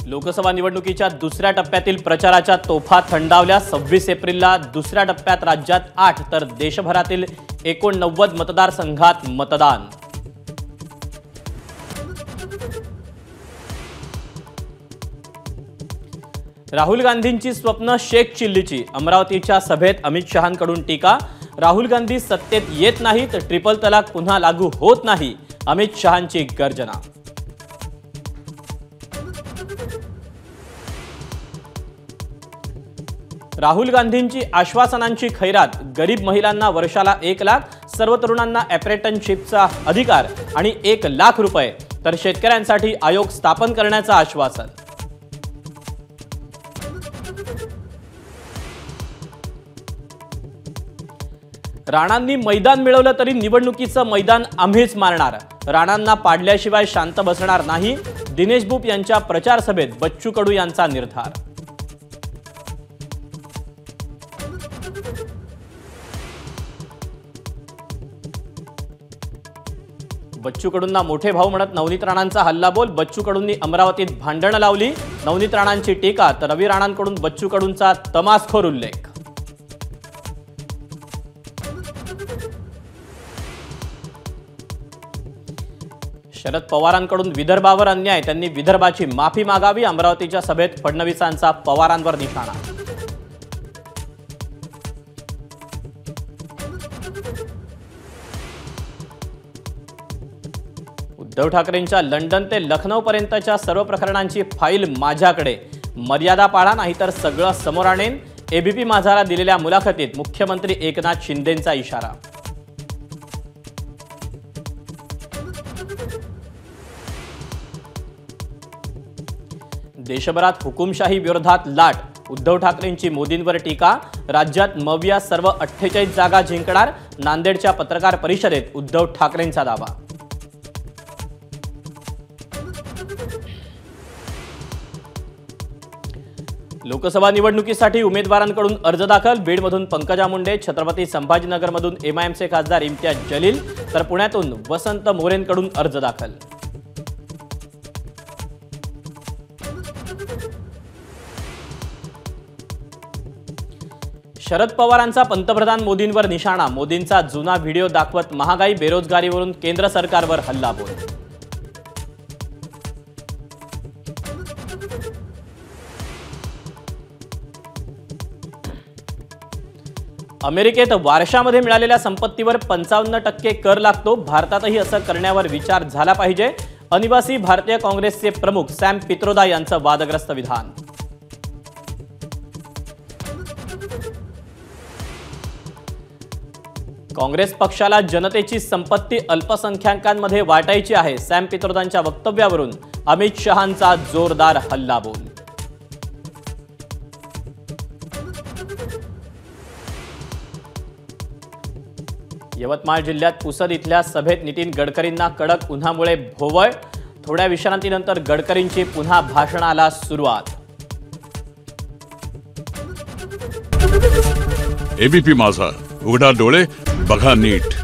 लोकसभा निवडणुकीच्या दुसऱ्या टप्प्यातील प्रचाराच्या तोफा थंडावल्या। 26 एप्रिलला दुसऱ्या टप्प्यात राज्यात 8 तर देशभरातील 89 मतदारसंघात मतदान। राहुल गांधींची स्वप्न शेख चिल्लीची। अमरावतीच्या सभेत अमित शहांकडून टीका। राहुल गांधी सत्तेत येत नाहीत, ट्रिपल तलाक पुन्हा लागू होत नाही, अमित शहांची गर्जना। राहुल गांधींची आश्वासनांची खैरात। गरीब महिलांना वर्षाला 1 लाख, सर्व तरुणांना अप्रेंटिसशिपचा अधिकार आणि 1 लाख रुपये, तर शेतकऱ्यांसाठी आयोग स्थापन करण्याचं आश्वासन। राणांनी मैदान मिळवलं तरी निवडणुकीचं मैदान आम्हीच मारणार, राणांना पाडल्याशिवाय शांत बसणार नाही, दिनेश बुप यांच्या प्रचार सभेत बच्चू कडू यांचा निर्धार। बच्चू कडूंना मोठे भाऊ म्हणत नवनीत राणांचा हल्लाबोल। बच्चू कडूंनी अमरावतीत भांडणं लावली, नवनीत राणांची टीका, तर रवी राणांकडून बच्चू कडूंचा तमासखोर उल्लेख। शरद पवारांकडून विदर्भावर अन्याय, त्यांनी विदर्भाची माफी मागावी। अमरावतीच्या सभेत फडणवीसांचा पवारांवर निशाणा। उद्धव ठाकरेंच्या लंडन ते लखनौ पर्यंतच्या सर्व प्रकरणांची फाईल माझ्याकडे, मर्यादा पाळा नाहीतर सगळं समोर आणेन, एबीपी माझाला दिलेल्या मुलाखतीत मुख्यमंत्री एकनाथ शिंदेंचा इशारा। देशभरात हुकुमशाही विरोधात लाट, उद्धव ठाकरेंची मोदींवर टीका। राज्यात मविया सर्व 48 जागा जिंकणार, नांदेडच्या पत्रकार परिषदेत उद्धव ठाकरेंचा दावा। लोकसभा निवडणुकीसाठी उमेदवारांकडून अर्ज दाखल। बीडमधून पंकजा मुंडे, छत्रपती संभाजीनगरमधून एमआयएमचे खासदार इम्तियाज जलील, तर पुण्यातून वसंत मोरेंकडून अर्ज दाखल। शरद पवारांचा पंतप्रधान मोदींवर निशाणा। मोदींचा जुना व्हिडिओ दाखवत महागाई बेरोजगारीवरून केंद्र सरकारवर हल्लाबोल। अमेरिकेत वारशामध्ये मिळालेल्या संपत्तीवर 55% कर लागतो, भारतातही असं करण्यावर विचार झाला पाहिजे, अनिवासी भारतीय काँग्रेसचे प्रमुख सॅम पित्रोदा यांचं वादग्रस्त विधान। काँग्रेस पक्षाला जनतेची संपत्ती अल्पसंख्याकांमध्ये वाटायची आहे, सॅम पित्रोदांच्या वक्तव्यावरून अमित शहांचा जोरदार हल्लाबोल। यवतमाळ जिल्ह्यात पुसद इथल्या सभेत नितीन गडकरींना कडक उन्हामुळे भोवळ, थोड्या विश्रांतीनंतर गडकरींची पुन्हा भाषणाला सुरुवात। एबीपी माझा, उघडा डोळे बघा नीट।